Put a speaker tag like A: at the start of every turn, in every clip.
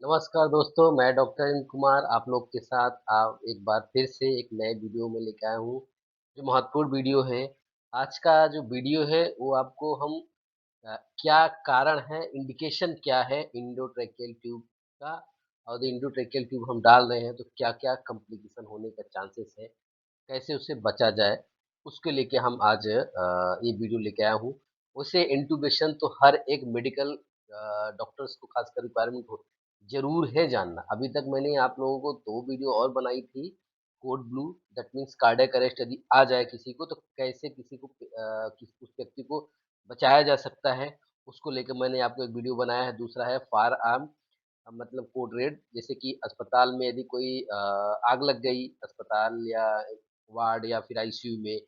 A: नमस्कार दोस्तों, मैं डॉक्टर अनिल कुमार आप लोग के साथ आप एक बार फिर से एक नए वीडियो में लेके आया हूँ, जो महत्वपूर्ण वीडियो है। आज का जो वीडियो है वो आपको हम क्या कारण है, इंडिकेशन क्या है एंडोट्रैकियल ट्यूब का और एंडोट्रैकियल ट्यूब हम डाल रहे हैं तो क्या-क्या कॉम्प्लिकेशन होने का चांसेस है, कैसे उससे बचा जाए, उसके लेके हम आज ये वीडियो लेके आया हूँ। वैसे इंट्यूबेशन तो हर एक मेडिकल डॉक्टर्स को खासकर रिक्वायरमेंट हो ज़रूर है जानना। अभी तक मैंने आप लोगों को 2 वीडियो और बनाई थी, code blue that means cardiac arrest यदि आ जाए किसी को तो कैसे किसी को किस उस व्यक्ति को बचाया जा सकता है, उसको लेके मैंने आपको एक वीडियो बनाया है। दूसरा है फायर आर्म मतलब कोड रेड जैसे कि अस्पताल में यदि कोई आग लग गई अस्पताल या वार्ड या फिर आईसीयू में,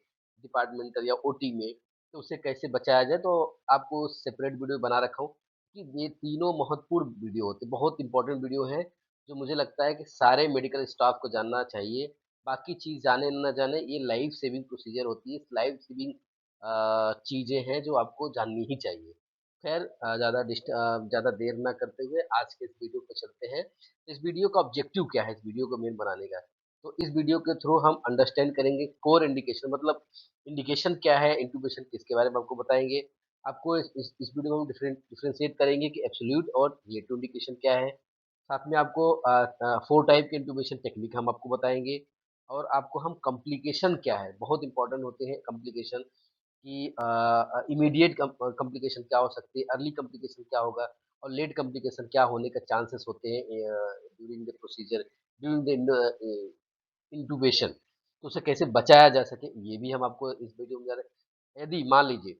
A: डिपार्टमेंटल या ओटी में, तो उसे कैसे बचाया जाए, तो आपको सेपरेट वीडियो बना रखा हूँ कि ये तीनों महत्वपूर्ण वीडियो होते हैं, बहुत इंपॉर्टेंट वीडियो है, जो मुझे लगता है कि सारे मेडिकल स्टाफ को जानना चाहिए। बाकी चीज़ जाने ना जाने, ये लाइफ सेविंग प्रोसीजर होती है, लाइफ सेविंग चीज़ें हैं जो आपको जाननी ही चाहिए। खैर ज़्यादा देर ना करते हुए आज के इस वीडियो पे चलते हैं। इस वीडियो का ऑब्जेक्टिव क्या है इस वीडियो को मेन बनाने का? तो इस वीडियो के थ्रू हम अंडरस्टैंड करेंगे कोर इंडिकेशन मतलब इंडिकेशन क्या है, इंट्यूबेशन किसके बारे में आपको बताएँगे। आपको इस वीडियो में हम डिफरेंशिएट करेंगे कि एब्सोल्यूट और रिलेटिव इंडिकेशन क्या है। साथ में आपको 4 टाइप के इंट्यूबेशन टेक्निक हम आपको बताएँगे और आपको हम कॉम्प्लिकेशन क्या है, बहुत इंपॉर्टेंट होते हैं कॉम्प्लिकेशन कि इमीडिएट कॉम्प्लिकेशन क्या हो सकती है, अर्ली कॉम्प्लिकेशन क्या होगा और लेट कॉम्प्लिकेशन क्या होने का चांसेस होते हैं during the procedure, during the intubation. तो उसे कैसे बचाया जा सके, ये भी हम आपको इस वीडियो में जाने यदि मान लीजिए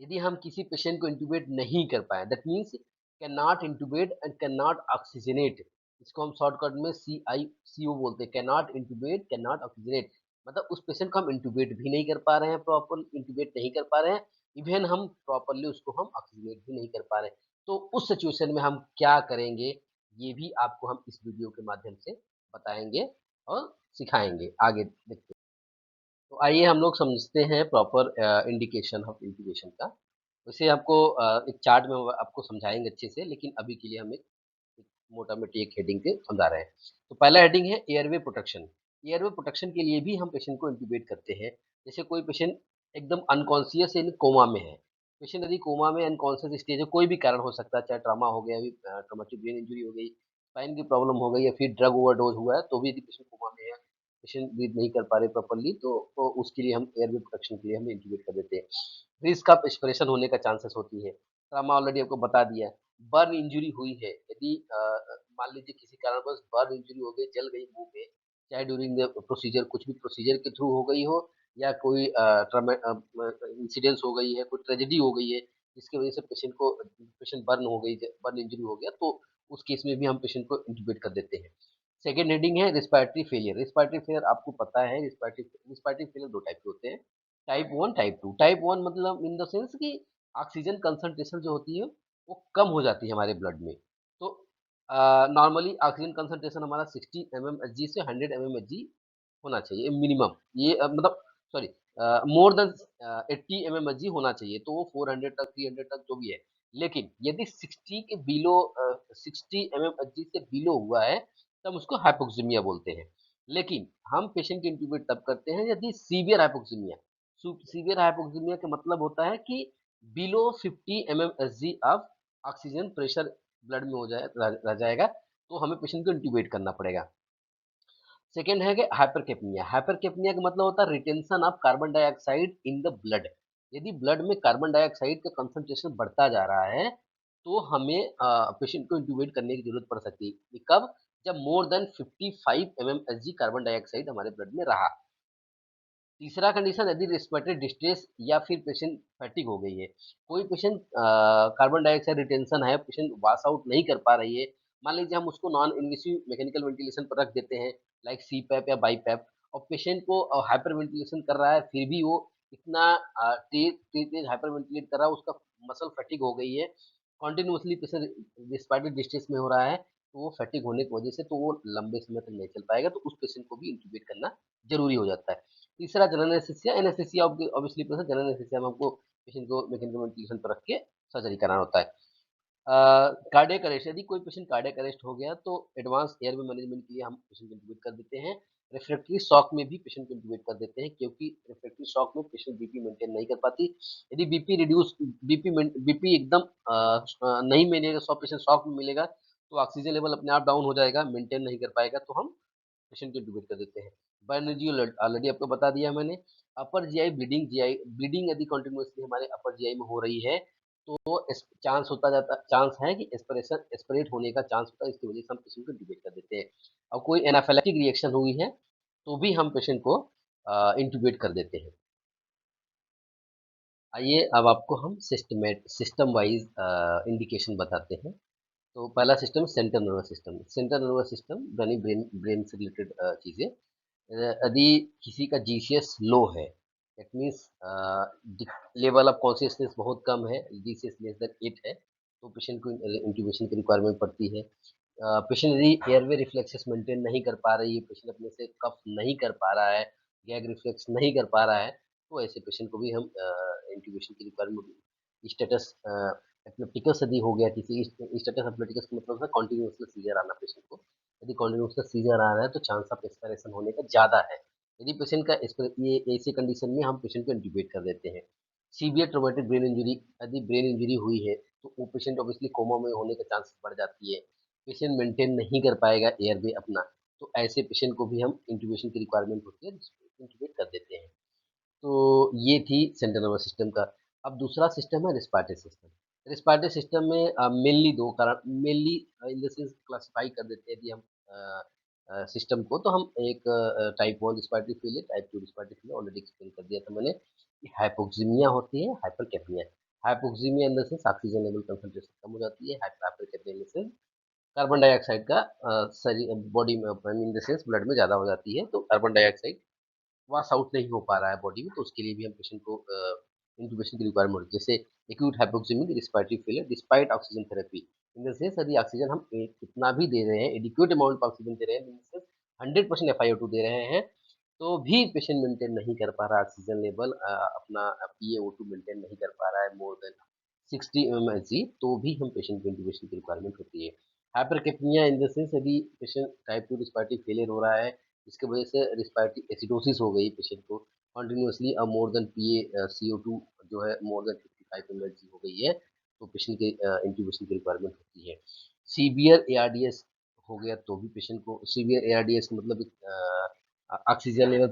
A: यदि हम किसी पेशेंट को इंट्यूबेट नहीं कर पाए that means can not intubate and can not oxygenate, इसको हम शॉर्टकट में CICO बोलते हैं, can not intubate can not oxygenate, मतलब उस पेशेंट को हम इंट्यूबेट भी नहीं कर पा रहे हैं, प्रॉपर इंट्यूबेट नहीं कर पा रहे हैं, इवन हम प्रॉपरली उसको हम ऑक्सीजनेट भी नहीं कर पा रहे हैं। तो उस सिचुएशन में हम क्या करेंगे, ये भी आपको हम इस वीडियो के माध्यम से बताएंगे और सिखाएंगे। आगे देखते हैं। तो आइए हम लोग समझते हैं प्रॉपर इंडिकेशन ऑफ इंट्यूबेशन का। वैसे आपको एक चार्ट में वो आपको समझाएँगे अच्छे से, लेकिन अभी के लिए हम एक मोटा-मोटी एक हेडिंग पे समझा रहे हैं। तो पहला हेडिंग है एयरवे प्रोटेक्शन। एयरवे प्रोटेक्शन के लिए भी हम पेशेंट को इंट्यूबेट करते हैं। जैसे कोई पेशेंट एकदम अनकॉन्शियस यानी कोमा में है। पेशेंट यदि कोमा में अनकॉन्शियस स्टेज है, कोई भी कारण हो सकता है, चाहे ट्रॉमा हो गया, अभी ट्रॉमेटिक ब्रेन इंजरी हो गई, स्पाइन की प्रॉब्लम हो गई या फिर ड्रग ओवरडोज़ हुआ है, तो भी यदि पेशेंट कोमा में है, पेशेंट ब्रीथ नहीं कर पा रहे प्रॉपर्ली तो उसके लिए हम एयरवे प्रोटेक्शन के लिए हम इंट्यूबेट कर देते हैं। रिस्क ऑफ एस्पिरेशन होने का चांसेस होती है। ट्रॉमा ऑलरेडी आपको बता दिया है। बर्न इंजरी हुई है, यदि मान लीजिए किसी कारणवश बर्न इंजरी हो गई, जल गई मुँह में, चाहे ड्यूरिंग द प्रोसीजर कुछ भी प्रोसीजर के थ्रू हो गई हो या कोई इंसिडेंस हो गई है, कोई ट्रेजेडी हो गई है, जिसकी वजह से पेशेंट बर्न हो गई, बर्न इंजरी हो गया, तो उस केस में भी हम पेशेंट को इंट्यूबेट कर देते हैं। सेकंड हेडिंग है रिस्पिरेटरी फेलियर। रिस्पिरेटरी फेलियर आपको पता है रिस्पिरेटरी फेलियर 2 टाइप के होते हैं, टाइप 1, टाइप 2। टाइप 1 मतलब इन द सेंस कि ऑक्सीजन कंसंट्रेशन जो होती है, वो कम हो जाती है हमारे ब्लड में। तो नॉर्मली ऑक्सीजन कंसंट्रेशन हमारा 60 एमएमएचजी से 100 एमएमएचजी होना चाहिए मिनिमम। ये मतलब सॉरी मोर देन 80 एमएमएचजी होना चाहिए, तो वो 400 तक, 300 तक जो भी है। लेकिन यदि 60 के बिलो 60 एमएमएचजी से बिलो हुआ है, तब उसको हाइपोक्सिमिया बोलते हैं। लेकिन हम पेशेंट की इंट्यूबेट तब करते हैं यदि सीवियर हाइपोक्सिमिया। सीवियर हाइपोक्सिमिया का मतलब होता है कि below 50 mmHg of oxygen pressure blood में हो जाए रह जाएगा, तो हमें पेशेंट को इंट्यूबेट करना पड़ेगा। सेकंड है कि हाइपरकेपनिया। हाइपरकेपनिया का मतलब होता है retention of carbon dioxide in the blood. यदि ब्लड में कार्बन डाइऑक्साइड का कंसंट्रेशन बढ़ता जा रहा है, तो हमें पेशेंट को इंट्यूबेट करने की ज़रूरत पड़ सकती है। ये कब? जब मोर देन 55 एमएमएसजी कार्बन डाइऑक्साइड हमारे ब्लड में रहा। तीसरा कंडीशन यदि रेस्पिरेटरी डिस्ट्रेस या फिर पेशेंट फैटिग हो गई है। कोई पेशेंट कार्बन डाइऑक्साइड रिटेंशन है, पेशेंट पास आउट नहीं कर पा रही है। मान लीजिए हम उसको नॉन इन्वेसिव मैकेनिकल वेंटिलेशन पर रख देते हैं, लाइक सीपैप या बाईपैप, और पेशेंट को हाइपर वेंटिलेशन कर रहा है, फिर भी वो इतना तेज हाइपर वेंटिलेट कर रहा है, उसका मसल फैटिग हो गई है, कंटिन्यूअसली पेशेंट रेस्पिरेटरी डिस्ट्रेस में हो रहा है, तो वो फैटिग होने की वजह से तो वो लंबे समय तक नहीं चल पाएगा, तो उस पेशेंट को भी इंट्यूबेट करना ज़रूरी हो जाता है। तीसरा general anaesthesia. Anaesthesia obviously general anaesthesia में हमको पेशेंट को मैकेनिकल वेंटिलेशन पर रख के सर्जरी कराना होता है। कार्डियक अरेस्ट, यदि कोई पेशेंट कार्डियक अरेस्ट हो गया तो एडवांस एयरवे मैनेजमेंट के लिए हम पेशेंट को इंट्यूबेट कर देते हैं। रिफ्रैक्टरी शॉक में भी पेशेंट को इंट्यूबेट कर देते हैं, क्योंकि रिफ्रैक्टरी शॉक में पेशेंट बीपी मेंटेन नहीं कर पाती। यदि बीपी एकदम नहीं मिलेगा, 100% शॉक में मिलेगा तो ऑक्सीजन लेवल अपने आप डाउन हो जाएगा, मेंटेन नहीं कर पाएगा, तो हम पेशेंट को इंट्यूबेट कर देते हैं। बायोलॉजी ऑलरेडी आपको बता दिया मैंने। अपर जीआई ब्लीडिंग, ब्लीडिंग यदि कंटिन्यूअसली हमारे अपर जीआई में हो रही है तो चांस है कि एस्पिरेट होने का चांस होता है, इसकी वजह से हम पेशेंट को इंट्यूबेट कर देते हैं। और कोई एनाफिलैक्टिक रिएक्शन हुई है तो भी हम पेशेंट को इंट्यूबेट कर देते हैं। आइए अब आपको हम सिस्टम वाइज इंडिकेशन बताते हैं। तो पहला system central nervous system. Central nervous system यानी ब्रेन ब्रेन से रिलेटेड चीज़ें। यदि किसी का जीसीएस लो है, that means level of consciousness बहुत कम है, जीसीएस लेस देन 8 है, तो पेशेंट को इंट्यूबेशन की रिक्वायरमेंट पड़ती है। पेशेंट यदि एयरवे रिफ्लेक्सेस मेंटेन नहीं कर पा रही है, पेशेंट अपने से कफ नहीं कर पा रहा है, गैग रिफ्लेक्स नहीं कर पा रहा है, तो ऐसे पेशेंट को भी हम इंट्यूबेशन की रिक्वायरमेंट स्टेटस एपिलेप्टिकस यदि हो गया किसी, स्टेटस एपिलेप्टिकस का मतलब है कॉन्टिन्यूअस सीजर आना पेशेंट को। यदि कॉन्टिन्यूअस सीजर आ रहा है तो चांस ऑफ एक्सपायरेशन होने का ज़्यादा है। यदि पेशेंट का ये ऐसी कंडीशन में हम पेशेंट को इंट्यूबेट कर देते हैं। सीवियर ट्रॉमेटिक ब्रेन इंजरी, यदि ब्रेन इंजरी हुई है तो वो पेशेंट ऑब्वियसली कोमा में होने का चांस बढ़ जाती है। पेशेंट मेंटेन नहीं कर पाएगा एयरवे अपना, तो ऐसे पेशेंट को भी हम इंट्यूबेशन की रिक्वायरमेंट होती है, जिसको इंट्यूबेट कर देते हैं। तो ये थी सेंट्रल नर्वस सिस्टम का। अब दूसरा सिस्टम है रिस्पायरेटरी सिस्टम। रिस्पायरेटरी सिस्टम में मेनली दो कारण, mainly in the sense classify कर देते हैं यदि हम सिस्टम को, तो हम एक type 1 respiratory failure, type 2 respiratory failure already explain कर दिया था मैंने। हाइपोक्सीमिया होती है, hypercapnia. Hypoxemia in the sense oxygen level concentration कम हो जाती है, hypercapnia in the sense carbon dioxide का शरीर बॉडी में इन द सेंस ब्लड में ज़्यादा हो जाती है, तो कार्बन डाइऑक्साइड पास आउट नहीं हो पा रहा है बॉडी में, तो उसके लिए भी हम पेशेंट को इंट्यूबेशन की रिक्वायरमेंट होती है। जैसे acute hypoxemic respiratory failure despite oxygen therapy, in the sense यदि ऑक्सीजन हम कितना भी दे रहे हैं, एडिक्वेट अमाउंट ऑफ ऑक्सीजन दे रहे हैं, इन द सेंस 100% FiO2 दे रहे हैं, तो भी पेशेंट मेंटेन नहीं कर पा रहा ऑक्सीजन लेवल, अपना PaO2 मेंटेन नहीं कर पा रहा है मोर देन 60 mmHg, तो भी हम पेशेंट को इंट्यूबेशन की रिक्वायरमेंट होती है। हाइपरकैप्निया इन द सेंस यदि पेशेंट टाइप 2 रिस्पिरेटरी फेलियर हो रहा है, इसकी वजह से रिस्पिरेटरी एसिडोसिस हो गई पेशेंट को, कंटिन्यूअसली मोर देन CO2 जो है मोर देन 55 mmHg हो गई है, तो पेशेंट के इंट्यूबेशन की रिक्वायरमेंट होती है। सीवियर ARDS हो गया तो भी पेशेंट को, सीवियर ARDS का मतलब ऑक्सीजन लेवल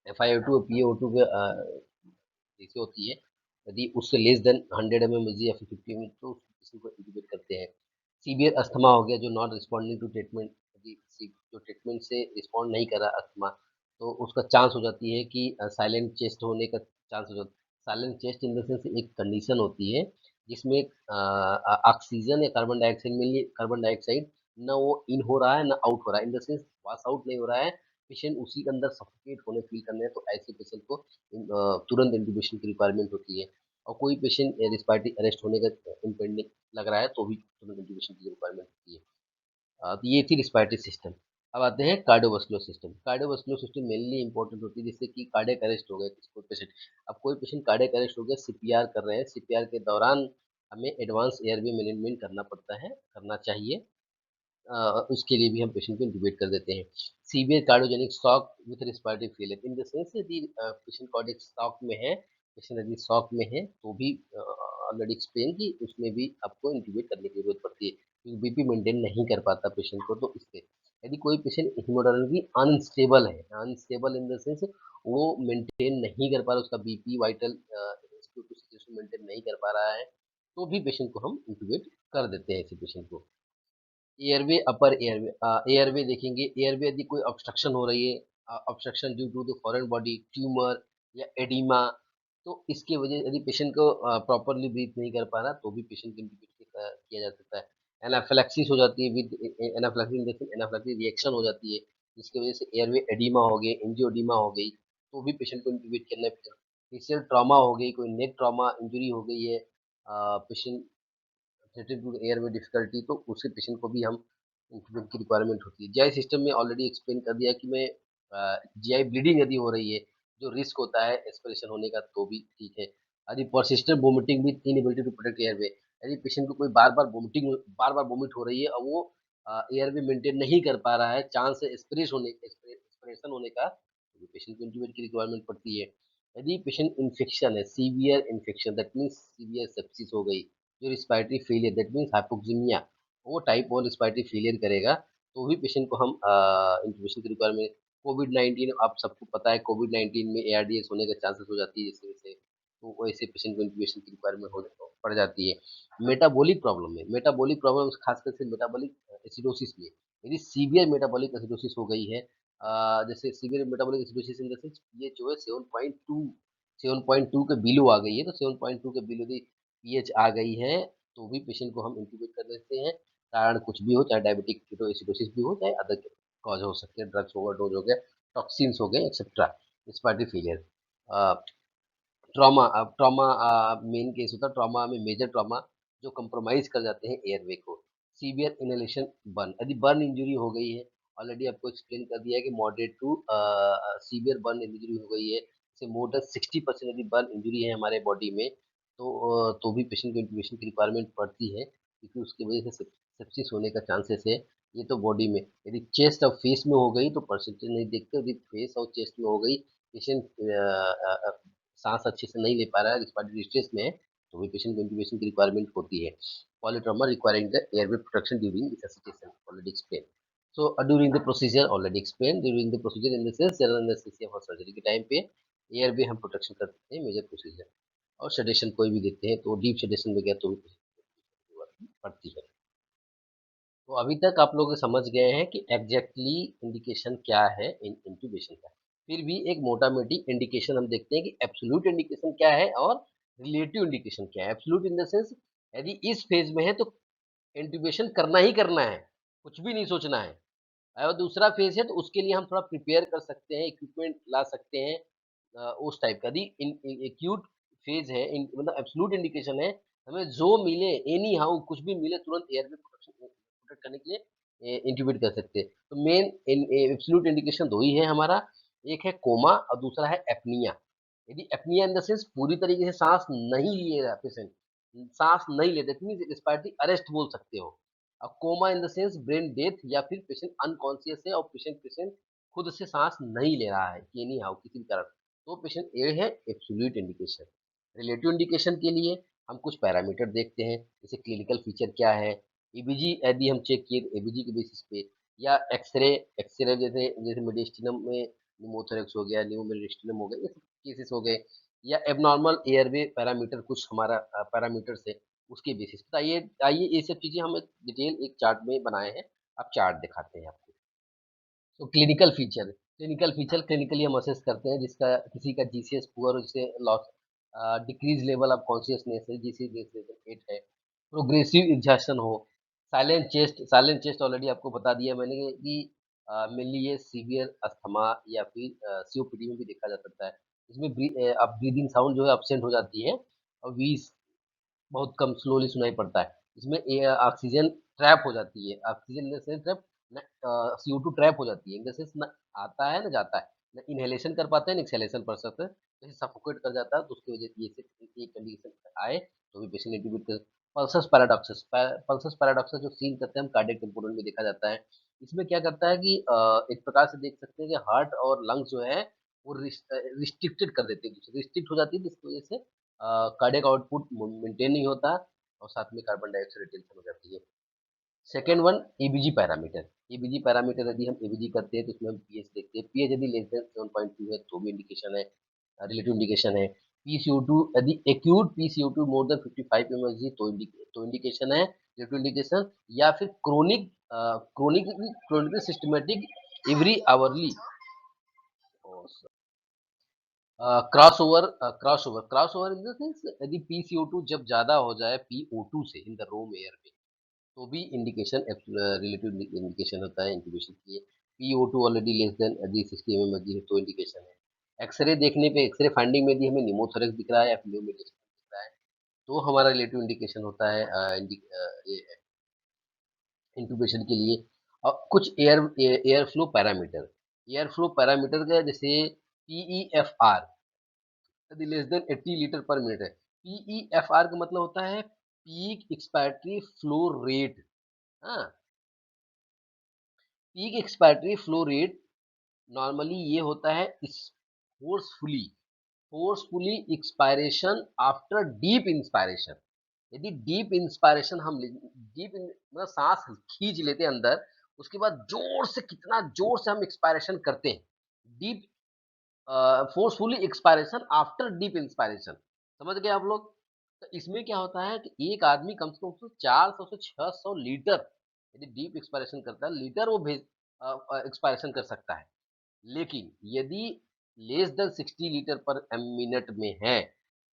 A: FiO2 और PaO2 के जैसे होती है, यदि उससे लेस देन 100 mmHg या फिर 50 mm, तो किसी को इंट्यूबेट करते हैं। सीवियर अस्थमा हो गया जो नॉट रिस्पॉन्डिंग टू ट्रीटमेंट, यदि जो ट्रीटमेंट से रिस्पॉन्ड नहीं कर रहा अस्थमा, तो उसका चांस हो जाती है कि साइलेंट चेस्ट होने का चांस हो जाता है। Silent chest in the sense एक कंडीशन होती है जिसमें ऑक्सीजन या carbon dioxide, mainly carbon dioxide, ना वो इन हो रहा है ना आउट हो रहा है, इन द सेंस पास आउट नहीं हो रहा है, पेशेंट उसी के अंदर सफोकेट होने फील करने हैं, तो ऐसे पेशेंट को तुरंत इंट्यूबेशन की रिक्वायरमेंट होती है। और कोई पेशेंट रिस्पायरेटरी अरेस्ट होने का इम्पेंडिंग लग रहा है तो भी तुरंत इंट्यूबेशन की रिक्वायरमेंट होती है। तो ये थी रिस्पायरेटरी सिस्टम। अब आते हैं cardiovascular system. Cardiovascular system mainly important होती है, जैसे कि कार्डियक अरेस्ट हो गया कोई पेशेंट। अब कोई पेशेंट कार्डियक अरेस्ट हो गया, सीपीआर कर रहे हैं, सीपीआर के दौरान हमें एडवांस एयरवे मैनेजमेंट करना पड़ता है, करना चाहिए। उसके लिए भी हम पेशेंट को इंट्यूबेट कर देते हैं। Severe cardiogenic shock with respiratory failure, in the sense यदि पेशेंट कार्डियक शॉक में है, पेशेंट यदि शॉक में है तो भी ऑलरेडी एक्सप्लेन कि उसमें भी आपको इंट्यूबेट करने की जरूरत पड़ती है, क्योंकि बीपी मेंटेन नहीं कर पाता पेशेंट को, तो इससे यदि कोई पेशेंट हीमोडायनामिकली अनस्टेबल है, अनस्टेबल इन द सेंस वो मेंटेन नहीं कर पा रहा, उसका बीपी वाइटल सिचुएशन मेंटेन नहीं कर पा रहा है, तो भी पेशेंट को हम इंट्यूबेट कर देते हैं ऐसे पेशेंट को। एयरवे, अपर एयरवे, एयरवे देखेंगे, एयरवे यदि कोई ऑब्स्ट्रक्शन हो रही है, obstruction due to the foreign body tumour या एडिमा, तो इसकी वजह यदि पेशेंट को प्रॉपरली ब्रीथ नहीं कर पा रहा तो भी पेशेंट को इंट्यूबेट किया जा सकता है। एनाफिलैक्सिस हो जाती है, विद एनाफिलैक्सिस एनाफिलैक्सिस रिएक्शन हो जाती है, जिसकी वजह से एयरवे एडिमा हो गई, एंजियोडीमा हो गई, तो भी पेशेंट को इंट्यूबेट करना पड़ेगा। फेशियल ट्रॉमा हो गई, कोई नेक ट्रॉमा इंजरी हो गई है, patient related to airway difficulty, तो उसी पेशेंट को भी हम इंक्लूड की रिक्वायरमेंट होती है। जीआई सिस्टम में ऑलरेडी एक्सप्लेन कर दिया कि मैं जीआई ब्लीडिंग यदि हो रही है, जो रिस्क होता है एस्पिरेशन होने का, तो भी ठीक है। यदि persistent vomiting with inability to protect airway, यदि पेशेंट को कोई बार बार वोमिट हो रही है और वो एयरवे मेंटेन नहीं कर पा रहा है, चांस है एक्सपिरेशन होने का, तो पेशेंट को इंट्यूबेट की रिक्वायरमेंट पड़ती है। यदि पेशेंट इन्फेक्शन है, severe infection, that means severe sepsis हो गई, जो respiratory failure, that means hypoxaemia, वो टाइप 1 रिस्पायरेटरी फेलियर करेगा, तो भी पेशेंट को हम इंट्यूबेशन की रिक्वायरमेंट। कोविड 19 आप सबको पता है, कोविड 19 में एआरडीएस होने का चांसेस हो जाती है, जैसे जैसे तो वैसे पेशेंट को इंट्यूबेशन की रिक्वायरमेंट होने पड़ जाती है। मेटाबॉलिक प्रॉब्लम खासकर से मेटाबॉलिक एसिडोसिस में, यदि सीवियर मेटाबॉलिक एसिडोसिस हो गई है, जैसे severe metabolic acidosis in the sense ये जो है 7.2 के बिलो आ गई है, तो 7.2 के बिलो यदि पीएच आ गई है, तो भी पेशेंट को हम इंट्यूबेट कर देते हैं। कारण कुछ भी हो, चाहे डायबिटिक कीटोएसिडोसिस भी हो, चाहे अदर कॉज हो सकते हैं, ड्रग्स ओवरडोज हो गया, टॉक्सिन्स हो गए, etcetera, respiratory failure. Trauma main case होता है, ट्रॉमा में मेजर ट्रॉमा जो कंप्रोमाइज कर जाते हैं एयरवे को। सीवियर इनहेलेशन बर्न, यदि बर्न इंजरी हो गई है, ऑलरेडी आपको एक्सप्लेन कर दिया है कि moderate to severe burn injury हो गई है, जैसे मोर देन 60% यदि बर्न इंजरी है हमारे बॉडी में, तो भी पेशेंट को इंट्यूबेशन की रिक्वायरमेंट पड़ती है, क्योंकि उसकी वजह से सेप्सिस होने का चांसेस है। ये तो बॉडी में, यदि चेस्ट और फेस में हो गई तो परसेंटेज नहीं देखते, यदि फेस और चेस्ट में हो गई, पेशेंट सांस अच्छे से नहीं ले पा रहा है, रिस्पायरेटरी डिस्ट्रेस में है, तो भी पेशेंट को इंट्यूबेशन की रिक्वायरमेंट होती है। Polytrauma requiring the airway protection during resuscitation, already explain. So during the procedure, already explain, during the procedure in the sense general anaesthesia for surgery के टाइम पे एयरवे हम प्रोटेक्शन करते हैं, major procedure. और sedation कोई भी देते हैं, तो डीप सेडेशन में गया तो भी पड़ती है। तो अभी तक आप लोग समझ गए हैं कि एग्जैक्टली इंडिकेशन क्या है इन इंट्यूबेशन का। फिर भी एक मोटा मोटी इंडिकेशन हम देखते हैं कि एब्सोल्यूट इंडिकेशन क्या है और रिलेटिव इंडिकेशन क्या है। एब्सोल्यूट इन द सेंस, यदि इस फेज में है तो इंट्यूबेशन करना ही करना है, कुछ भी नहीं सोचना है। और दूसरा फेज है तो उसके लिए हम थोड़ा प्रिपेयर कर सकते हैं, इक्विपमेंट ला सकते हैं, उस टाइप का। यदि एक्यूट फेज है, मतलब एब्सोल्यूट इंडिकेशन है, हमें जो मिले एनी हाउ कुछ भी मिले तुरंत एयर में प्रोटेक्ट करने के लिए इंट्यूबेट कर सकते हैं। तो मेन एब्सोल्यूट इंडिकेशन दो ही है हमारा, एक है कोमा और दूसरा है एपनिया। यदि एपनिया इन द सेंस पूरी तरीके से सांस नहीं ले रहा पेशेंट, सांस नहीं लेते, रिस्पायरेटरी अरेस्ट बोल सकते हो। अब coma in the sense brain death, या फिर पेशेंट अनकॉन्शियस है और पेशेंट पेशेंट खुद से सांस नहीं ले रहा है एनी हाउ किसी भी कारण, तो पेशेंट ए है एब्सोल्यूट इंडिकेशन। रिलेटिव इंडिकेशन के लिए हम कुछ पैरामीटर देखते हैं, जैसे क्लिनिकल फीचर क्या है, ईबीजी यदि हम चेक किए तो ईबीजी के बेसिस पे, या एक्सरे, जैसे जैसे मेडिस्टिनम में निमोथोरेक्स हो गया, न्यूमेरिस्टिनम हो गया, ये सब केसेस हो गए, या एबनॉर्मल एयरवे पैरामीटर कुछ हमारा पैरामीटर्स है, उसके बेसिस पे। आइए आइए ये सब चीजें हम एक डिटेल एक चार्ट में बनाए हैं, आप चार्ट दिखाते हैं आपको। तो क्लिनिकल फीचर क्लिनिकली हम असेस करते हैं, जिसका किसी का जीसीएस पुअर, जिसे loss decrease level of consciousness है, जीसीएस लेवल 8 है, प्रोग्रेसिव एग्जॉशन हो, साइलेंट चेस्ट ऑलरेडी आपको बता दिया मैंने कि मेनली ये सीवियर अस्थमा या फिर सीओपीडी में भी देखा जा सकता है। इसमें अब ब्रीदिंग साउंड जो है अब्सेंट हो जाती है, और वीज बहुत कम स्लोली सुनाई पड़ता है। इसमें ऑक्सीजन ट्रैप हो जाती है, oxygen in the sense trap, CO2 trap हो जाती है, इन द सेंस न आता है ना जाता है, न इनहेलेशन कर पाते हैं ना एक्सहेलेशन कर सकते हैं, जैसे सफोकेट कर जाता है, तो उसकी वजह से ये कंडीशन आए तो भी पेशेंट इंट्यूबेट कर। पल्सस पैराडॉक्सस जो सीन करते हैं हम कार्डियक कंपोनेंट में देखा जाता है। इसमें क्या करता है कि एक प्रकार से देख सकते हैं कि हार्ट और लंग्स जो है वो रिस्ट्रिक्टेड कर देते हैं, रिस्ट्रिक्ट हो जाती है, जिसकी वजह से कार्डियक आउटपुट मेंटेन नहीं होता, और साथ में कार्बन डाइऑक्साइड रिटेंशन हो जाती है। Second one, ABG parameter. ABG parameter यदि हम ईबीजी करते हैं तो उसमें हम पीएच देखते हैं, पीएच यदि लेस देन 7.2 है तो भी इंडिकेशन है, रिलेटिव इंडिकेशन है। पीसीओ2, यदि एक्यूट पीसीओ2 मोर देन 55 mg तो इंडिकेशन है, रिलेटिव इंडिकेशन। या फिर chronic systematic every hourly cross over in the sense, यदि PCO2 जब ज्यादा हो जाए PO2 से इन द रूम एयर में, तो भी इंडिकेशन रिलेटिव इंडिकेशन होता है इंक्यूबेशन के लिए। PO2 ऑलरेडी लेस देन यदि 60 mmHg है तो इंडिकेशन है। एक्सरे देखने पे, एक्सरे फाइंडिंग में यदि हमें निमोथोरेक्स दिख रहा है या फिर न्यूमेरिस्टिक दिख रहा है, तो हमारा रिलेटिव इंडिकेशन होता है इंक्यूबेशन के लिए। और कुछ एयर फ्लो पैरामीटर का, जैसे PEFR, यदि लेस देन 80 लीटर पर मिनट है। पीईएफआर का मतलब होता है पीक एक्सपायरेटरी फ्लो रेट। हाँ, peak expiratory flow rate normally ये होता है इस forcefully forcefully expiration after deep inspiration. यदि डीप इंस्पायरेशन हम मतलब सांस खींच लेते हैं अंदर, उसके बाद जोर से कितना जोर से हम एक्सपायरेशन करते हैं, deep forcefully expiration after deep inspiration. समझ गए आप लोग? तो इसमें क्या होता है कि एक आदमी कम से कम 400 से 600 लीटर यदि डीप एक्सपायरेशन करता है, लीटर वो भेज एक्सपायरेशन कर सकता है। लेकिन यदि लेस देन 60 लीटर पर मिनट में है,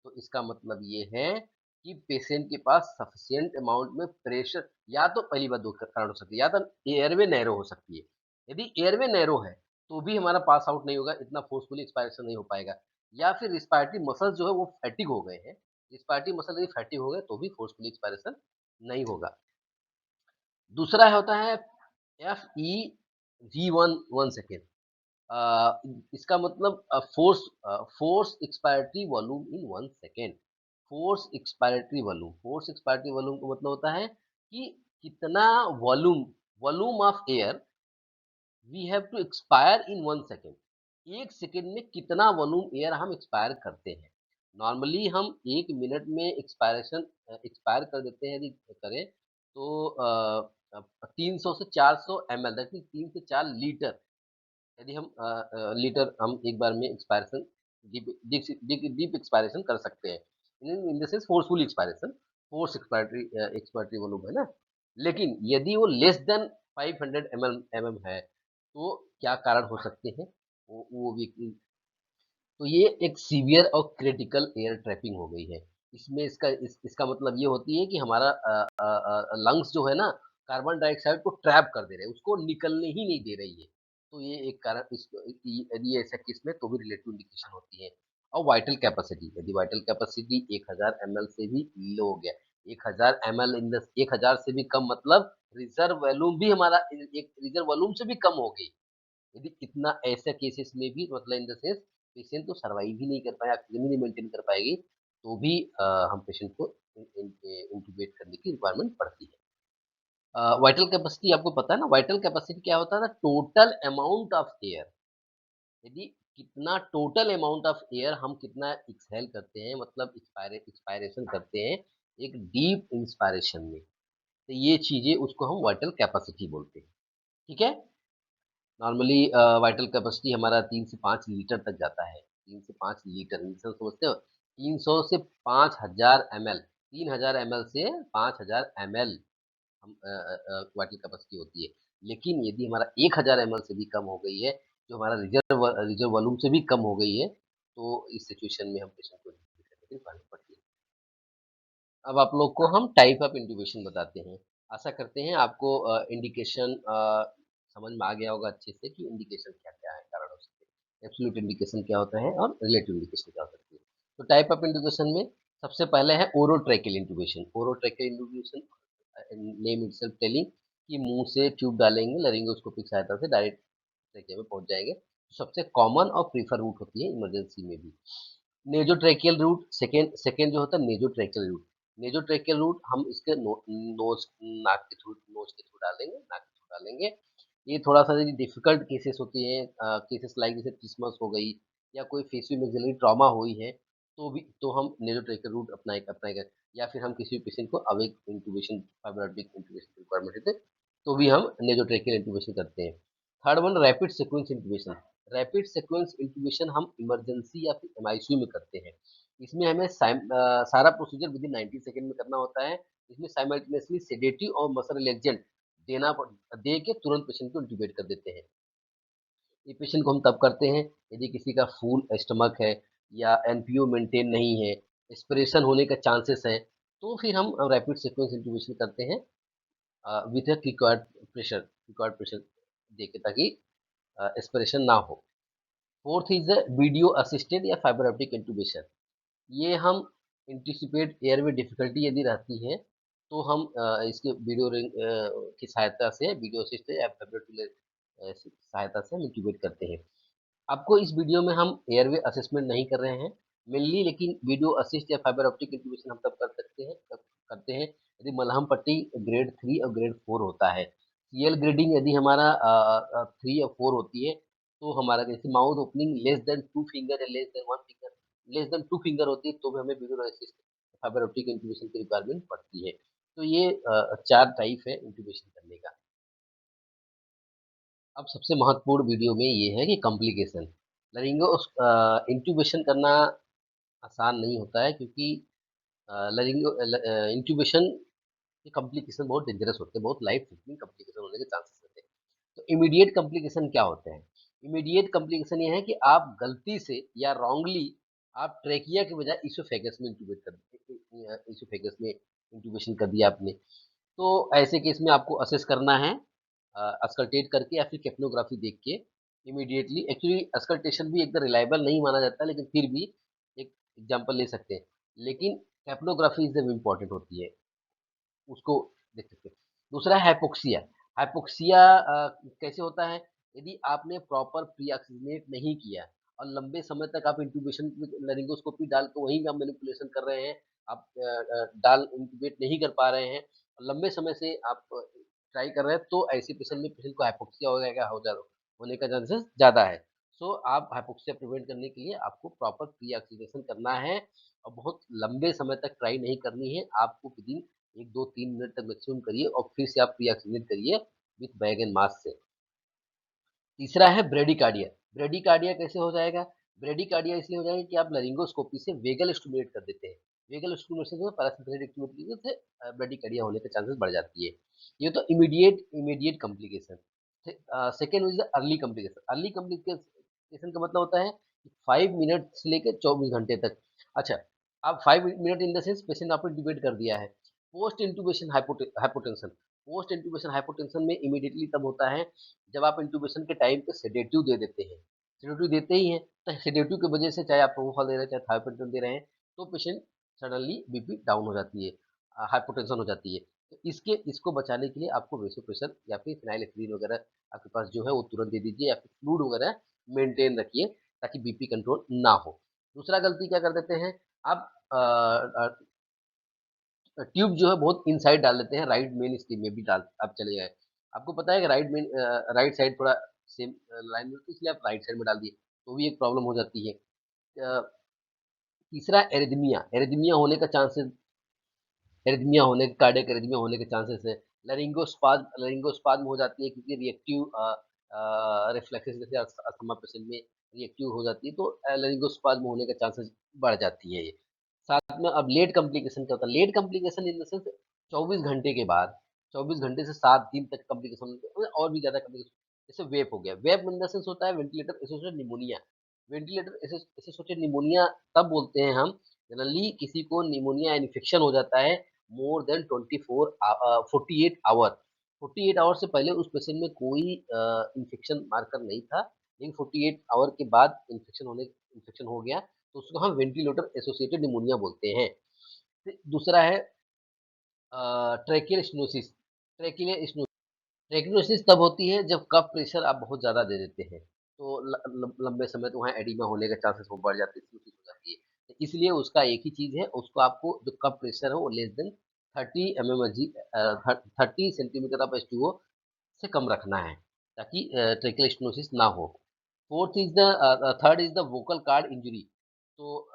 A: तो इसका मतलब ये है कि पेशेंट के पास सफिशिएंट अमाउंट में प्रेशर, या तो पहली बात दो कारण हो सकती है, या तो एयरवे नैरो हो सकती है। यदि एयरवे नैरो है, तो भी हमारा पास आउट नहीं होगा, इतना फोर्सफुली एक्सपायरेशन नहीं हो पाएगा। या फिर रिस्पायरेटरी मसल्स जो है वो फैटिग हो गए हैं। रिस्पायरेटरी मसल यदि फैटिग हो गए तो भी फोर्सफुली एक्सपायरेशन नहीं होगा। दूसरा होता है F E V one second. इसका मतलब force expiratory volume in 1 second. Force expiratory volume का मतलब होता है कि कितना volume volume of air we have to expire in 1 second. 1 second में कितना वॉल्यूम एयर हम एक्सपायर करते हैं। नॉर्मली हम 1 मिनट में एक्सपायर कर देते हैं, यदि करें तो 300 से 400 ml, दैट मीन्स 3 से 4 लीटर। यदि हम लीटर हम एक बार में एक्सपायरेशन डीप एक्सपायरेशन कर सकते हैं। इन the sense forceful expiration, force expiratory volume है ना। लेकिन यदि वो लेस देन 500 mm है, तो क्या कारण हो सकते हैं, वो भी तो ये एक सीवियर और क्रिटिकल एयर ट्रैपिंग हो गई है। इसमें इसका मतलब ये होती है कि हमारा लंग्स जो है ना, कार्बन डाइऑक्साइड को ट्रैप कर दे रहे हैं, उसको निकलने ही नहीं दे रही है। तो ये एक कारण यदि ऐसा केस में तो भी रिलेटिव इंडिकेशन होती है। और वाइटल कैपेसिटी, यदि वाइटल कैपेसिटी 1000 ml से भी लो हो गया, 1000 ml इन द 1000 से भी कम मतलब रिजर्व वॉल्यूम भी हमारा एक रिजर्व वॉल्यूम से भी कम हो गई। यदि इतना ऐसे केसेस में भी मतलब इन द सेंस पेशेंट तो सर्वाइव ही नहीं कर पाए, ऑक्सीजन ही नहीं मेंटेन कर पाएगी, तो भी हम पेशेंट को इंट्यूबेट करने की रिक्वायरमेंट पड़ती है। वाइटल कैपेसिटी आपको पता है ना, वाइटल कैपेसिटी क्या होता है? Total amount of air. यदि कितना टोटल अमाउंट ऑफ एयर हम कितना एक्सहेल करते हैं, मतलब एक्सपायरेशन करते हैं एक डीप इंस्पायरेशन में, तो ये चीजें उसको हम वाइटल कैपेसिटी बोलते हैं। ठीक है। नॉर्मली वाइटल कैपेसिटी हमारा 3 से 5 लीटर तक जाता है। 3 से 5 लीटर लीटर समझते हो? 300 से 5000 एमएल, 3000 एमएल से 5000 एमएल हम वाइटल कैपेसिटी होती है। लेकिन यदि हमारा 1000 एमएल से भी कम हो गई है, जो हमारा रिजर्व वॉल्यूम से भी कम हो गई है, तो इस सिचुएशन में हम पेशेंट को एडमिट करने की रिक्वायरमेंट पड़ती है। अब आप लोग को हम टाइप ऑफ इंट्यूबेशन बताते हैं। आशा करते हैं आपको इंडिकेशन समझ में आ गया होगा अच्छे से कि इंडिकेशन क्या-क्या है, कारण हो सकते हैं। एब्सोल्यूट इंडिकेशन क्या होता है और रिलेटिव इंडिकेशन क्या हो सकती है। तो टाइप ऑफ इंट्यूबेशन में सबसे पहले है orotracheal intubation. Orotracheal intubation name itself telling कि मुँह से ट्यूब डालेंगे, लेरिंगोस्कोपिक सहायता से डायरेक्ट ट्रैकिया में पहुँच जाएँगे। सबसे कॉमन और प्रेफर रूट होती है इमरजेंसी में भी। नेज़ोट्रैकियल रूट सेकंड सेकंड जो होता है नेज़ोट्रैकियल रूट। नेज़ोट्रैकियल रूट हम इसके नोज़ नाक के थ्रू नोज़ के थ्रू डालेंगे, नाक के थ्रू डालेंगे। ये थोड़ा-सा यदि डिफ़िकल्ट केसेस होती हैं, केसेस लाइक जैसे ट्रिस्मस हो गई या कोई फेसियो-मैक्सिलरी ट्रॉमा हुई है, तो हम नेज़ोट्रैकियल रूट अपनाएगा, या फिर हम किसी पेशेंट को awake intubation, fibre optic intubation की रिक्वायरमेंट है, तो भी हम नेज़ोट्रैकियल इंट्यूबेशन करते हैं। Third one rapid sequence intubation. Rapid sequence intubation हम इमरजेंसी या फिर एमआईसीयू में करते हैं। इसमें हमें सारा प्रोसीजर विदिन 90 सेकंड में करना होता है। इसमें साइमल्टेनियसली सेडेटिव और मसल रिलैक्सेंट दे के तुरंत पेशेंट को इंट्यूबेट कर देते हैं। ये पेशेंट को हम तब करते हैं यदि किसी का फुल स्टमक है या एनपीओ मेंटेन नहीं है, एस्पिरेशन होने का चांसेस है, तो फिर हम रैपिड सीक्वेंस इंट्यूबेशन करते हैं विथ अ रिक्वायर्ड प्रेशर देके, ताकि एस्पिरेशन ना हो। फोर्थ इज वीडियो असिस्टेड या फाइबर ऑप्टिक इंट्यूबेशन। ये हम एंटीसिपेट एयरवे डिफिकल्टी यदि रहती है, तो हम इसके वीडियो रिंग की सहायता से, वीडियो असिस्ट या फाइबर ऑप्टिक सहायता से हम इंट्यूबेट करते हैं। आपको इस वीडियो में हम एयरवे असेसमेंट नहीं कर रहे हैं, मेनली, लेकिन वीडियो असिस्ट या फाइबर ऑप्टिक इंट्यूबेशन हम तब कर सकते हैं, तब करते हैं यदि मलहम पट्टी ग्रेड 3 और ग्रेड 4 होता है। सीएल ग्रेडिंग यदि हमारा 3 या 4 होती है, तो हमारा जैसे mouth opening less than 2 finger या less than 1 finger, less than 2 finger होती है, तो भी हमें video assist fibre optic intubation की रिक्वायरमेंट पड़ती है। तो ये 4 टाइप है इंट्यूबेशन करने का। अब सबसे महत्वपूर्ण वीडियो में ये है कि कॉम्प्लिकेशन। लरिंगो इंट्यूबेशन करना आसान नहीं होता है, क्योंकि लरिंगो इंट्यूबेशन के कॉम्प्लिकेशन बहुत डेंजरस होते हैं, बहुत लाइफ थ्रेटनिंग कॉम्प्लिकेशन होने के चांसेस रहते हैं। तो इमीडिएट कॉम्प्लिकेशन क्या होते हैं? इमीडिएट कॉम्प्लिकेशन ये है कि आप गलती से या रॉन्गली आप ट्रेकिया के बजाय इसोफेगस में इंट्यूबेट कर इसोफेगस में इंट्यूबेशन कर दिया आपने। तो ऐसे केस में आपको असेस करना है अस्कल्टेट करके या फिर कैप्नोग्राफी देख के इमीडिएटली। एक्चुअली अस्कल्टेशन भी एकदम रिलायबल नहीं माना जाता, लेकिन फिर भी एक एग्जांपल ले सकते हैं। लेकिन कैप्नोग्राफी इज इम्पोर्टेंट होती है, उसको देख सकते हैं। दूसरा है हाइपोक्सिया। हाइपोक्सिया कैसे होता है? यदि आपने प्रॉपर प्री ऑक्सीजनेट नहीं किया और लंबे समय तक आप इंट्यूबेशन लरिंगोस्कोपी डाल के वहीं आप मैनिपुलेशन कर रहे हैं, आप डाल इंट्यूबेट नहीं कर पा रहे हैं और लंबे समय से आप ट्राई कर रहे हैं, तो ऐसे पेशेंट को हाइपोक्सिया होने का चांसेस ज़्यादा है। सो आप हाइपोक्सिया प्रिवेंट करने के लिए आपको प्रॉपर प्री ऑक्सीडेशन करना है और बहुत लंबे समय तक ट्राई नहीं करनी है। आपको विदिन 1, 2, 3 मिनट तक मैक्सिमम करिए और फिर से आप प्री ऑक्सीजनेट करिए विथ बैग एंड मास्क से। तीसरा है ब्रेडिकार्डिया। ब्रेडिकार्डिया कैसे हो जाएगा? ब्रेडिकार्डिया इसलिए हो जाएगा कि आप लरिंगोस्कोपी से वेगल स्टिमुलेट कर देते हैं। वेगल स्टिमुलेशन से पैरासिम्पैथेटिक एक्टिविटी से ब्रेडिकार्डिया होने के चांसेस बढ़ जाती है। ये तो immediate immediate complication. Second is early complication. Early complication का मतलब होता है कि 5 मिनट से लेकर 24 घंटे तक। अच्छा, आप 5 minute in the sense patient आपने डिबेट कर दिया है। Post intubation hypotension. Post intubation hypotension में इमीडिएटली तब होता है जब आप इंट्यूबेशन के टाइम पे सेडेटिव दे देते हैं। सेडेटिव देते ही हैं, तो सेडेटिव की वजह से चाहे आप प्रोपोफॉल दे रहे हैं, चाहे थायोपेंटोन दे रहे हैं, तो पेशेंट सडनली बीपी डाउन हो जाती है, हाइपोटेंशन हो जाती है। तो इसको बचाने के लिए आपको वेसोप्रेशर या फिर फिनाइलेफ्रीन वगैरह आपके पास जो है वो तुरंत दे दीजिए, या फिर फ्लूइड वगैरह मेंटेन रखिए ताकि बीपी कंट्रोल ना हो। दूसरा गलती क्या कर देते हैं आप, ट्यूब जो है बहुत इनसाइड डाल देते हैं, राइट मेन स्ट्रीम में भी डाल आप चले जाए। आपको पता है कि राइट साइड थोड़ा सेम लाइन में, इसलिए आप राइट साइड में डाल दिए, तो भी एक प्रॉब्लम हो जाती है। तीसरा एरिथमिया। एरिथमिया होने का चांसेस, एरिथमिया होने कार्डियक एरिथमिया होने के चांसेस है। लरिंगोस्पाज्म हो जाती है, क्योंकि रिएक्टिव रिफ्लेक्सेस जैसे अस्थमा पेशेंट में रिएक्टिव हो जाती है, तो लरिंगोस्पाज्म होने का चांसेस बढ़ जाती है ये। साथ में अब लेट कॉम्प्लिकेशन क्या होता है? Late complication in the sense 24 घंटे के बाद, 24 घंटे से 7 दिन तक कॉम्प्लिकेशन और भी ज़्यादा कॉम्प्लिकेशन। जैसे वेप हो गया। वेप इन द सेंस होता है ventilator associated pneumonia. Ventilator associated pneumonia तब बोलते हैं हम, जनरली किसी को निमोनिया इन्फेक्शन हो जाता है मोर देन 48 आवर। 48 आवर से पहले उस पेशेंट में कोई इन्फेक्शन मार्कर नहीं था, लेकिन 48 आवर के बाद इन्फेक्शन हो गया, तो उसको हम वेंटिलेटर एसोसिएटेड निमोनिया बोलते हैं। फिर दूसरा है ट्रैकियल स्टेनोसिस। ट्रैकियोलिसिस तब होती है जब कफ प्रेशर आप बहुत ज़्यादा दे देते हैं, तो लंबे समय तो वहाँ एडिमा होने के चांसेस वो बढ़ जाते हैं, स्नोसिस हो जाती है। तो इसलिए उसका एक ही चीज़ है, उसको आपको जो कफ प्रेशर है वो less than 30 mmHg 30 centimetre of H2O से कम रखना है, ताकि ट्रैकियल स्टेनोसिस ना हो। Third is the vocal card injury. तो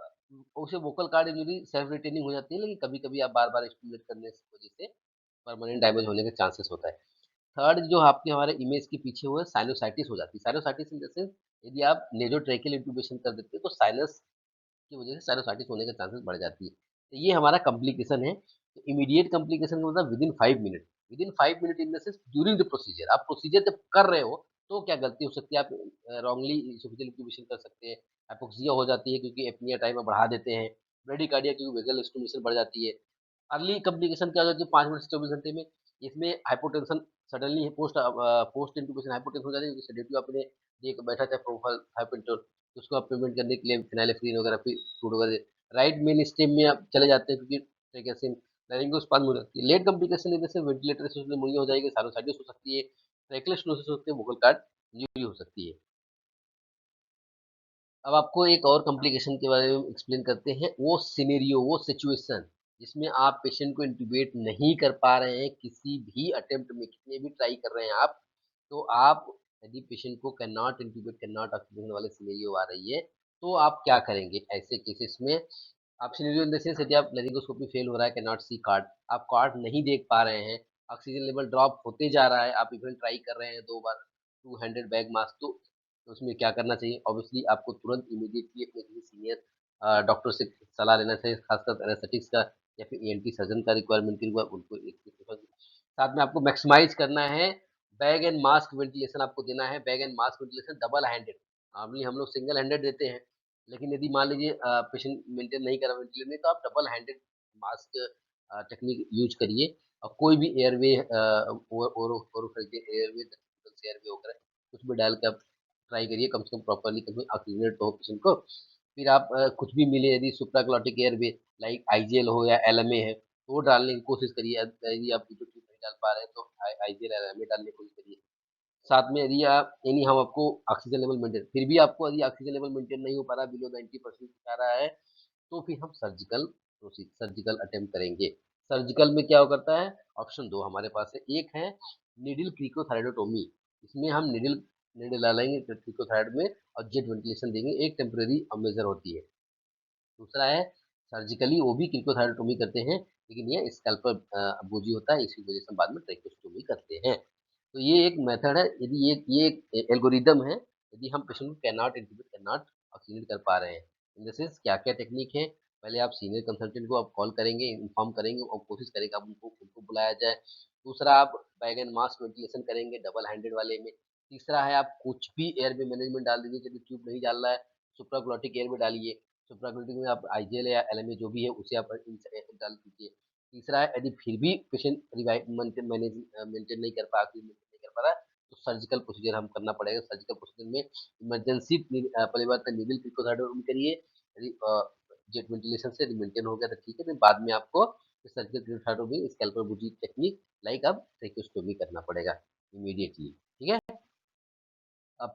A: उसे vocal card injury self retaining हो जाती है, लेकिन कभी कभी आप बार बार स्टिमुलेट करने की वजह से परमानेंट डैमेज होने के चांसेस होता है। थर्ड जो आपके हमारे इमेज के पीछे हुआ साइनोसाइटिस हो जाती है। साइनोसाइटिस इन द सेंस यदि आप नेज़ोट्रैकियल इंट्यूबेशन कर देते हैं, तो साइनस की वजह से साइनोसाइटिस होने के चांसेस बढ़ जाती है। तो ये हमारा कॉम्प्लिकेशन है। तो इमीडिएट कॉम्प्लिकेशन का मतलब within 5 minute. Within 5 minute in the sense during the procedure. आप प्रोसीजर जब कर रहे हो, तो क्या गलती हो सकती है? आप रॉन्गली इसोफेजियल इंट्यूबेशन कर सकते हैं। हाइपोक्सिया हो जाती है क्योंकि एपनिया टाइम आप बढ़ा देते हैं। ब्रेडिकार्डिया क्योंकि वेगल स्टिमुलेशन बढ़ जाती है। अर्ली कॉम्प्लिकेशन क्या हो जाती है 5 मिनट से 24 घंटे में? इसमें hypotension suddenly post intubation hypotension हो जाती है, क्योंकि सेडेटिव आपने दे के बैठा, चाहे प्रोपोफॉल, थायोपेंटोल, उसको आप प्रिवेंट करने के लिए फिनाइलेफ्रीन वगैरह फिर फ्लूइड वगैरह राइट मेन स्ट्रीम में आप चले जाते हैं, क्योंकि ट्रैकियासिन लारिंगोस्पाज्म हो जाती है। लेट कॉम्प्लिकेशन जैसे वेंटिलेटर से निमोनिया हो जाएगी, साइनोसाइटिस हो सकती है, ट्रैकियल स्टेनोसिस हो सकती है, वोकल कार्ड इंजरी हो सकती है। अब आपको एक और कॉम्प्लिकेशन के बारे में एक्सप्लेन करते हैं, वो सिनेरियो, वो सिचुएशन जिसमें आप पेशेंट को इंट्यूबेट नहीं कर पा रहे हैं, किसी भी अटेम्प्ट में कितने भी ट्राई कर रहे हैं आप, तो आप यदि पेशेंट को can not intubate, can not oxygen वाले सिनेरियो आ रही है, तो आप क्या करेंगे ऐसे केसेस में? आप सिनेरियो इन द सेंस यदि आप लेरिंगोस्कोपी फेल हो रहा है, कैन नॉट सी कार्ड, आप कार्ड नहीं देख पा रहे हैं, ऑक्सीजन लेवल ड्रॉप होते जा रहा है, आप इवन ट्राई कर रहे हैं 2 बार, टू हैंडेड बैग मास्क, तो उसमें क्या करना चाहिए? ऑब्वियसली आपको तुरंत इमीडिएटली अपने किसी सीनियर डॉक्टर से सलाह लेना चाहिए, खासकर एनेस्थेटिक्स का या फिर ईएनटी सर्जन का रिक्वायरमेंट के लिए उनको एक साथ में आपको मैक्सिमाइज करना है, बैग एंड मास्क वेंटिलेशन आपको देना है, bag and mask ventilation double handed. Normally हम लोग सिंगल हैंडेड देते हैं, लेकिन यदि मान लीजिए पेशेंट मेंटेन नहीं कर रहा वेंटिलेटर में, तो आप double handed mask technique use करिए, और कोई भी एयरवे करके एयरवे एयरवे वगैरह कुछ भी डाल के आप ट्राई करिए, कम से कम प्रॉपर्ली कम से ऑक्सीजनेट हो पेशेंट को। फिर आप कुछ भी मिले यदि सुप्राग्लॉटिक एयरवे लाइक आईजीएल हो या एलएमए है, तो वो डालने की कोशिश करिए। यदि आप जो ट्यूब नहीं डाल पा रहे हैं, तो आईजीएल एलएमए डालने की कोशिश करिए। साथ में यदि आप यानी हम आपको ऑक्सीजन लेवल मेंटेन, फिर भी आपको यदि ऑक्सीजन लेवल मेंटेन नहीं हो पा रहा, बिलो 90% आ रहा है, तो फिर हम सर्जिकल अटेम्प्ट करेंगे। सर्जिकल में क्या करता है? ऑप्शन 2 हमारे पास है। एक है नीडल क्रिकोथायरोटोमी, इसमें हम नीडल नीडल डालेंगे क्रिकोथायरॉइड में और जेट वेंटिलेशन देंगे, एक टेम्परेरी मेजर होती है। दूसरा है सर्जिकली, वो भी क्रिकोथायरोटोमी करते हैं, लेकिन ये स्कैल्पल अबूजी होता है, इसी वजह से हम बाद में ट्रैकोस्टोमी करते हैं। तो ये एक मेथड है, यदि ये एक एल्गोरिदम है, यदि हम पेशेंट को can not intubate, can not oxygen कर पा रहे हैं, इन द सेंस क्या-क्या टेक्निक है, पहले आप सीनियर कंसल्टेंट को आप कॉल करेंगे, इन्फॉर्म करेंगे और कोशिश करेंगे आप उनको बुलाया जाए। दूसरा आप बैग एंड मास्क वेंटिलेशन करेंगे डबल हैंडेड वाले में। तीसरा है आप कुछ भी एयरवे मैनेजमेंट डाल दीजिए, यदि ट्यूब नहीं डाल रहा है, सुप्राग्लॉटिक एयरवे डालिए। सुप्राग्लॉटिक में आप आईजीएल या एलएमए जो भी है उसे आप डाल दीजिए। तीसरा है यदि फिर भी पेशेंट रिवाइव मेंटेन नहीं कर पा मेंटेन नहीं कर पा रहा है, तो सर्जिकल प्रोसीजर हम करना पड़ेगा। सर्जिकल प्रोसीजर में इमरजेंसी पहली बात तो नीडल क्रिकोथायरोटोमी करिए, यदि जेट वेंटिलेशन से मेंटेन हो गया तो ठीक है, फिर बाद में आपको सर्जिकल क्रिकोथायरोटोमी स्कैल्पल बुजी टेक्निक लाइक अब ट्रेकोस्टोमी करना पड़ेगा इमीडिएटली। ठीक है।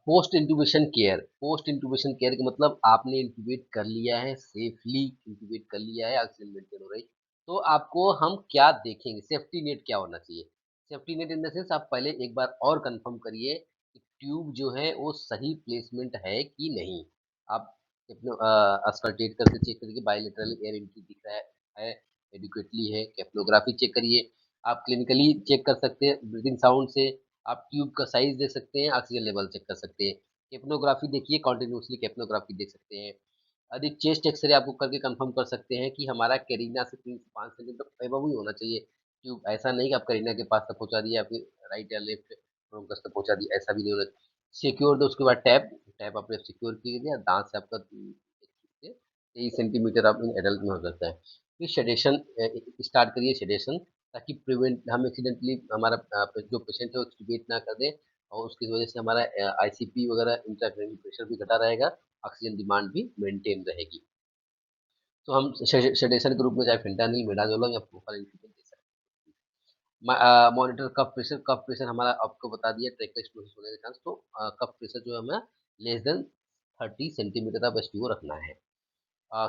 A: Post intubation care, post intubation care का मतलब आपने इंट्यूबेट कर लिया है, सेफली इंट्यूबेट कर लिया है, ऑक्सीजन मेंटेन हो रही, तो आपको हम क्या देखेंगे, सेफ्टी नेट क्या होना चाहिए? Safety net in the sense आप पहले एक बार और कंफर्म करिए कि ट्यूब जो है वो सही प्लेसमेंट है कि नहीं। आप अस्कल्टेट करके चेक करिए, बायलेटरल एयर एंट्री दिख रहा है एडिक्वेटली है, कैप्लोग्राफी चेक करिए। आप क्लिनिकली चेक कर सकते हैं ब्रीथिंग साउंड से, आप ट्यूब का साइज देख सकते हैं, ऑक्सीजन लेवल चेक कर सकते हैं। कैप्नोग्राफी देखिए, कॉन्टिन्यूसली कैप्नोग्राफी देख सकते हैं। यदि चेस्ट एक्सरे आपको करके कंफर्म कर सकते हैं कि हमारा कैरिना से 3 से 5 सेंटीमीटर एबव ही होना चाहिए ट्यूब, ऐसा नहीं कि आप कैरिना के पास तक पहुंचा दिया या फिर राइट या लेफ्ट ब्रोंकस तक पहुंचा दिया, ऐसा भी नहीं होना चाहिए। सिक्योर दो, उसके बाद टैप टैप आपने सिक्योर कर दिया, दांत से आपका 23 सेंटीमीटर आप इन एडल्ट में हो सकता है। फिर शेडेशन स्टार्ट करिए, शेडेशन, ताकि प्रिवेंट हम एक्सीडेंटली हमारा जो पेशेंट है वो एक्सटुबेट ना कर दे, और उसकी वजह से हमारा आईसीपी वगैरह इंट्राक्रेनियल प्रेशर भी घटा रहेगा, ऑक्सीजन डिमांड भी मेंटेन रहेगी। तो हम शेडेशन के रूप में चाहे फेंटानिल, मिडाजोलम या प्रोपानोल दे सकते हैं। मॉनिटर कफ प्रेशर हमारा आपको बता दिया, ट्रैक्टर एक्सप्लोसिव होने के चांस, तो कफ प्रेशर जो है हमें less than 30 centimetre of STO रखना है।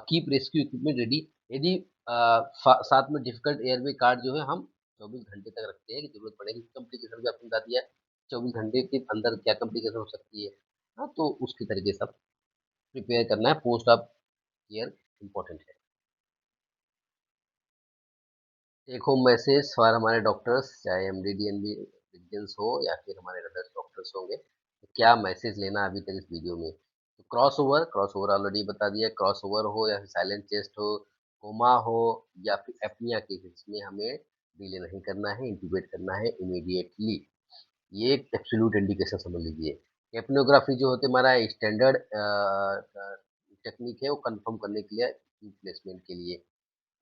A: कीप रेस्क्यू इक्विपमेंट रेडी, यदि साथ में डिफिकल्ट एयरवे कार्ड जो है हम 24 घंटे तक रखते हैं कि जरूरत पड़ेगी, कॉम्प्लिकेशन भी आपने बता दिया 24 घंटे के अंदर क्या कॉम्प्लिकेशन हो सकती है। हाँ, तो उसके तरीके से आप प्रिपेयर करना है, पोस्ट ऑफ केयर इम्पोर्टेंट है। टेक होम मैसेज फॉर हमारे डॉक्टर्स, चाहे एमडी डीएनबी रेजिडेंस हो या फिर हमारे अदर डॉक्टर्स होंगे, तो क्या मैसेज लेना अभी तक इस वीडियो में? तो क्रॉस ओवर ऑलरेडी बता दिया, क्रॉस ओवर हो या फिर साइलेंट चेस्ट हो, कोमा हो या फिर एपनिया केसेस में हमें डिले नहीं करना है, इंट्यूबेट करना है इमीडिएटली। ये एक एब्सोल्यूट इंडिकेशन समझ लीजिए। कैप्नोग्राफी जो होती है हमारा स्टैंडर्ड टेक्निक है, वो कंफर्म करने के लिए, प्लेसमेंट के लिए।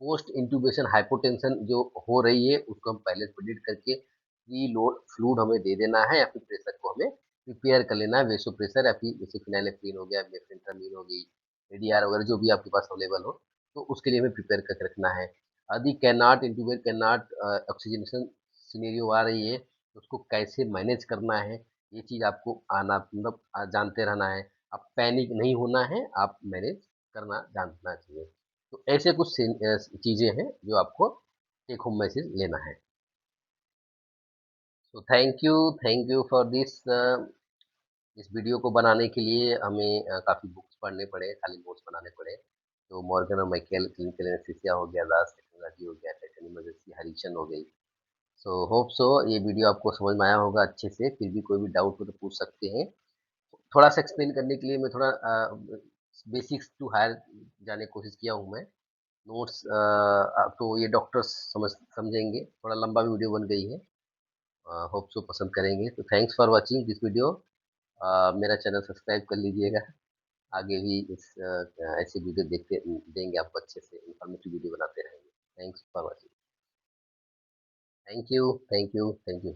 A: पोस्ट इंट्यूबेशन हाइपोटेंशन जो हो रही है उसको हम पहले प्रेडिक्ट करके प्री लोड फ्लूइड हमें दे देना है, या फिर प्रेशर को हमें प्रिपेयर कर लेना है, वेसो प्रेशर या फिर जैसे फिनाइलेफ्रीन हो गया, मेफेंट्रामीन हो गई, एडीआर वगैरह जो भी आपके पास अवेलेबल हो, तो उसके लिए हमें प्रिपेयर करके रखना है। यदि can not intubate, can not oxygenation scenario आ रही है, तो उसको कैसे मैनेज करना है, ये चीज़ आपको आना मतलब जानते रहना है। आप पैनिक नहीं होना है, आप मैनेज करना जानना चाहिए। तो ऐसे कुछ चीज़ें हैं जो आपको टेक होम मैसेज लेना है। तो थैंक यू फॉर इस वीडियो को बनाने के लिए हमें काफ़ी बुक्स पढ़ने पड़े, खाली नोट्स बनाने पड़े। तो मॉर्गन और माइकेल क्लिनिकल एनेस्थीसिया हो गया, दास टेक्नोलॉजी हो गया, टाइटन इमरजेंसी, हरीशन हो गई। सो होप सो ये वीडियो आपको समझ में आया होगा अच्छे से। फिर भी कोई भी डाउट हो तो पूछ सकते हैं। थोड़ा सा एक्सप्लेन करने के लिए मैं थोड़ा बेसिक्स टू हायर जाने की कोशिश किया हूँ मैं। नोट्स तो ये डॉक्टर्स समझेंगे। थोड़ा लंबा वीडियो बन गई है। होप सो पसंद करेंगे। तो thanks for watching this video. मेरा चैनल सब्सक्राइब कर लीजिएगा। आगे भी ऐसे वीडियो देखते देंगे आपको, अच्छे से इन्फॉर्मेटिव वीडियो बनाते रहेंगे। Thanks for watching. Thank you, thank you, thank you.